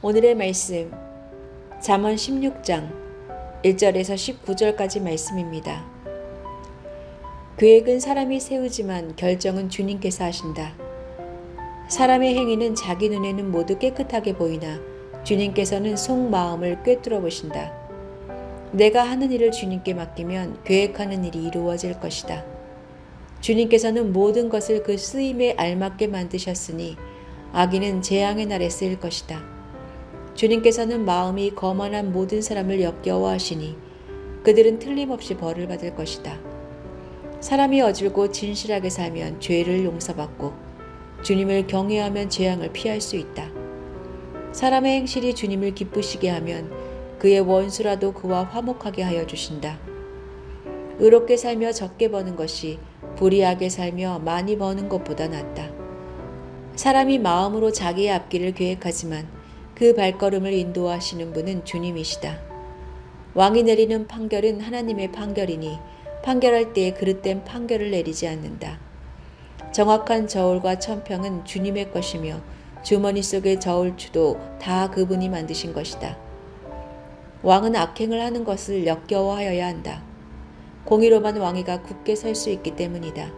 오늘의 말씀 잠언 16장 1절에서 19절까지 말씀입니다. 계획은 사람이 세우지만 결정은 주님께서 하신다. 사람의 행위는 자기 눈에는 모두 깨끗하게 보이나 주님께서는 속마음을 꿰뚫어 보신다. 내가 하는 일을 주님께 맡기면 계획하는 일이 이루어질 것이다. 주님께서는 모든 것을 그 쓰임에 알맞게 만드셨으니 악인은 재앙의 날에 쓰일 것이다. 주님께서는 마음이 거만한 모든 사람을 역겨워하시니 그들은 틀림없이 벌을 받을 것이다. 사람이 어질고 진실하게 살면 죄를 용서받고 주님을 경외하면 재앙을 피할 수 있다. 사람의 행실이 주님을 기쁘시게 하면 그의 원수라도 그와 화목하게 하여 주신다. 의롭게 살며 적게 버는 것이 불의하게 살며 많이 버는 것보다 낫다. 사람이 마음으로 자기의 앞길을 계획하지만 그 발걸음을 인도하시는 분은 주님이시다. 왕이 내리는 판결은 하나님의 판결이니 판결할 때에 그릇된 판결을 내리지 않는다. 정확한 저울과 천평은 주님의 것이며 주머니 속의 저울추도 다 그분이 만드신 것이다. 왕은 악행을 하는 것을 역겨워하여야 한다. 공의로만 왕위가 굳게 설 수 있기 때문이다.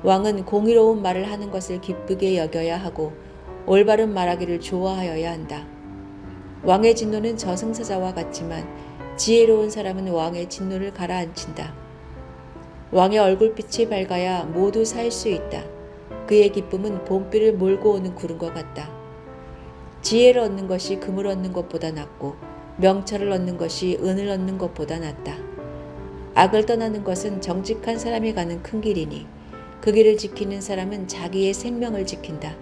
왕은 공의로운 말을 하는 것을 기쁘게 여겨야 하고 올바른 말하기를 좋아하여야 한다. 왕의 진노는 저승사자와 같지만 지혜로운 사람은 왕의 진노를 가라앉힌다. 왕의 얼굴빛이 밝아야 모두 살 수 있다. 그의 기쁨은 봄비를 몰고 오는 구름과 같다. 지혜를 얻는 것이 금을 얻는 것보다 낫고 명철을 얻는 것이 은을 얻는 것보다 낫다. 악을 떠나는 것은 정직한 사람이 가는 큰 길이니 그 길을 지키는 사람은 자기의 생명을 지킨다.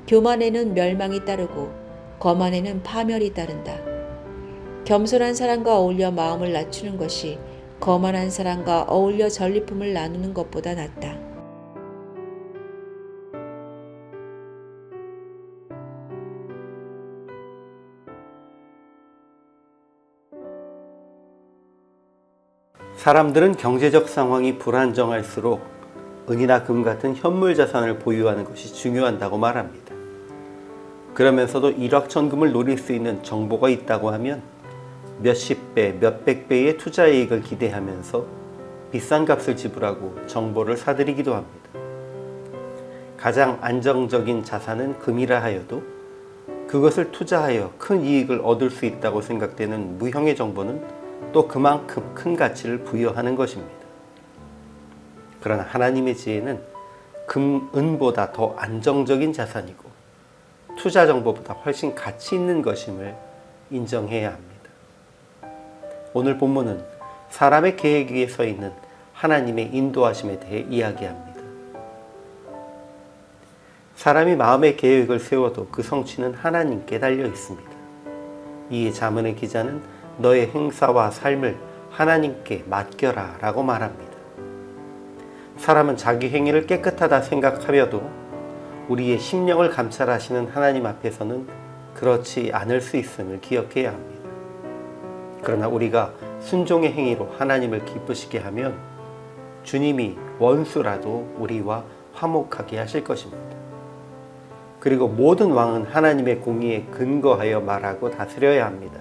교만에는 멸망이 따르고 거만에는 파멸이 따른다. 겸손한 사람과 어울려 마음을 낮추는 것이 거만한 사람과 어울려 전리품을 나누는 것보다 낫다. 사람들은 경제적 상황이 불안정할수록 은이나 금 같은 현물 자산을 보유하는 것이 중요하다고 말합니다. 그러면서도 일확천금을 노릴 수 있는 정보가 있다고 하면 몇십 배, 몇백 배의 투자 이익을 기대하면서 비싼 값을 지불하고 정보를 사들이기도 합니다. 가장 안정적인 자산은 금이라 하여도 그것을 투자하여 큰 이익을 얻을 수 있다고 생각되는 무형의 정보는 또 그만큼 큰 가치를 부여하는 것입니다. 그러나 하나님의 지혜는 금, 은보다 더 안정적인 자산이고 투자 정보보다 훨씬 가치 있는 것임을 인정해야 합니다. 오늘 본문은 사람의 계획 위에 서 있는 하나님의 인도하심에 대해 이야기합니다. 사람이 마음의 계획을 세워도 그 성취는 하나님께 달려 있습니다. 이에 잠언의 기자는 너의 행사와 삶을 하나님께 맡겨라 라고 말합니다. 사람은 자기 행위를 깨끗하다 생각하며도 우리의 심령을 감찰하시는 하나님 앞에서는 그렇지 않을 수 있음을 기억해야 합니다. 그러나 우리가 순종의 행위로 하나님을 기쁘시게 하면 주님이 원수라도 우리와 화목하게 하실 것입니다. 그리고 모든 왕은 하나님의 공의에 근거하여 말하고 다스려야 합니다.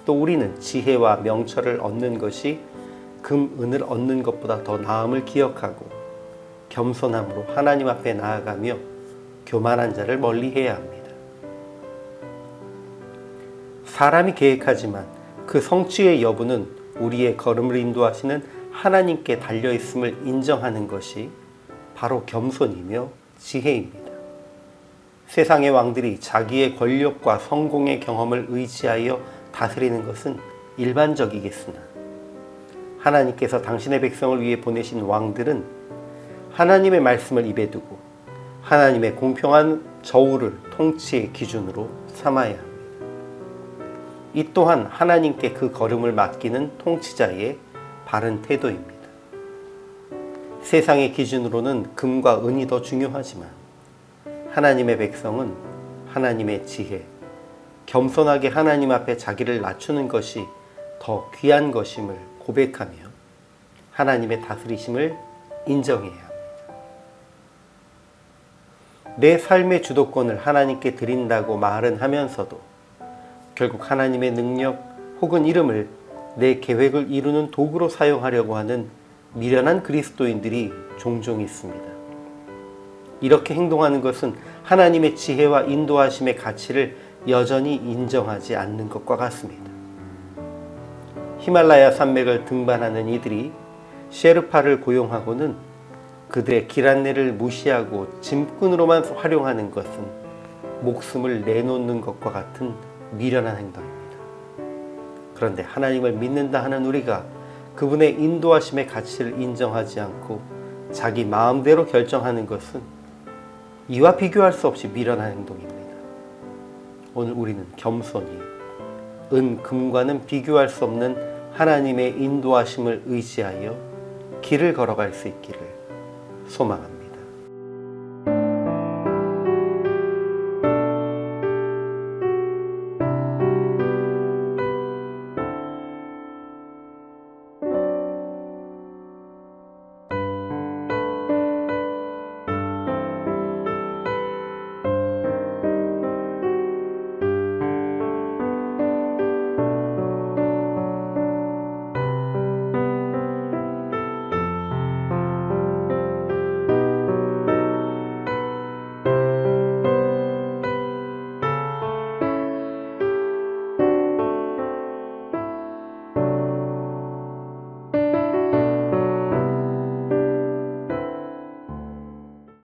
또 우리는 지혜와 명철을 얻는 것이 금, 은을 얻는 것보다 더 나음을 기억하고 겸손함으로 하나님 앞에 나아가며 교만한 자를 멀리해야 합니다. 사람이 계획하지만 그 성취의 여부는 우리의 걸음을 인도하시는 하나님께 달려있음을 인정하는 것이 바로 겸손이며 지혜입니다. 세상의 왕들이 자기의 권력과 성공의 경험을 의지하여 다스리는 것은 일반적이겠으나 하나님께서 당신의 백성을 위해 보내신 왕들은 하나님의 말씀을 입에 두고 하나님의 공평한 저울을 통치의 기준으로 삼아야 합니다. 이 또한 하나님께 그 걸음을 맡기는 통치자의 바른 태도입니다. 세상의 기준으로는 금과 은이 더 중요하지만 하나님의 백성은 하나님의 지혜, 겸손하게 하나님 앞에 자기를 낮추는 것이 더 귀한 것임을 고백하며 하나님의 다스리심을 인정해야 합니다. 내 삶의 주도권을 하나님께 드린다고 말은 하면서도 결국 하나님의 능력 혹은 이름을 내 계획을 이루는 도구로 사용하려고 하는 미련한 그리스도인들이 종종 있습니다. 이렇게 행동하는 것은 하나님의 지혜와 인도하심의 가치를 여전히 인정하지 않는 것과 같습니다. 히말라야 산맥을 등반하는 이들이 셰르파를 고용하고는 그들의 길 안내를 무시하고 짐꾼으로만 활용하는 것은 목숨을 내놓는 것과 같은 미련한 행동입니다. 그런데 하나님을 믿는다 하는 우리가 그분의 인도하심의 가치를 인정하지 않고 자기 마음대로 결정하는 것은 이와 비교할 수 없이 미련한 행동입니다. 오늘 우리는 겸손히 은, 금과는 비교할 수 없는 하나님의 인도하심을 의지하여 길을 걸어갈 수 있기를 소망합니다.